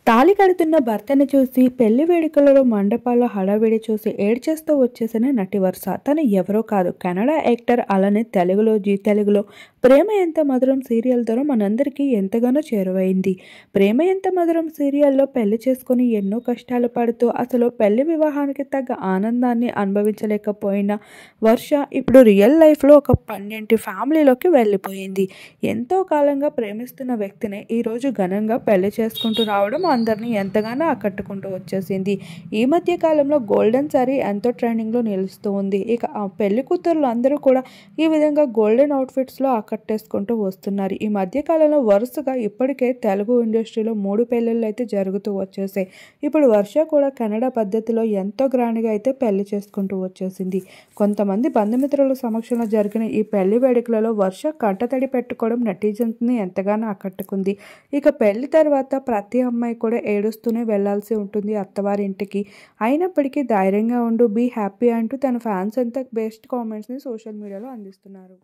తాళి కడుతున్న భర్తని చూసి పెళ్లి వేడుకలలో మండపాల్లో హడావిడి చూసి ఏడ్చేస్తూ వచ్చేసిన నటి వర్ష. తను ఎవరో కాదు, కన్నడ యాక్టర్. అలానే తెలుగులో జీ తెలుగులో ప్రేమ ఎంత మధురం సీరియల్ ద్వారా మనందరికీ ఎంతగానో చేరువైంది. ప్రేమ ఎంత మధురం సీరియల్లో పెళ్లి చేసుకుని ఎన్నో కష్టాలు పడుతూ అసలు పెళ్లి వివాహానికి తగ్గ ఆనందాన్ని అనుభవించలేకపోయిన వర్ష ఇప్పుడు రియల్ లైఫ్లో ఒక పన్నెంటి ఫ్యామిలీలోకి వెళ్ళిపోయింది. ఎంతో కాలంగా ప్రేమిస్తున్న వ్యక్తిని ఈరోజు ఘనంగా పెళ్లి చేసుకుంటూ రావడం అందరినీ ఎంతగానో ఆకట్టుకుంటూ వచ్చేసింది. ఈ మధ్య కాలంలో గోల్డెన్ సారీ ఎంతో ట్రెండింగ్లో నిలుస్తూ ఉంది. ఇక ఆ పెళ్లి కూతుర్లు అందరూ కూడా ఈ విధంగా గోల్డెన్ అవుట్ఫిట్స్లో ఆకట్టేసుకుంటూ వస్తున్నారు. ఈ మధ్య కాలంలో వరుసగా ఇప్పటికే తెలుగు ఇండస్ట్రీలో 3 పెళ్లిళ్ళు అయితే జరుగుతూ వచ్చేసాయి. ఇప్పుడు వర్ష కూడా కన్నడ పద్ధతిలో ఎంతో గ్రాండ్గా అయితే పెళ్లి చేసుకుంటూ వచ్చేసింది. కొంతమంది బంధుమిత్రుల సమక్షంలో జరిగిన ఈ పెళ్లి వేడుకలలో వర్ష కంటతడి పెట్టుకోవడం నెటిజన్స్ని ఎంతగానో ఆకట్టుకుంది. ఇక పెళ్లి తర్వాత ప్రతి అమ్మాయి కూడా ఏడుస్తూనే వెళ్లాల్సి ఉంటుంది అత్తవారింటికి. అయినప్పటికీ ధైర్యంగా ఉండు, బీ హ్యాపీ అంటూ తన ఫ్యాన్స్ అంతా బెస్ట్ కామెంట్స్ని సోషల్ మీడియాలో అందిస్తున్నారు.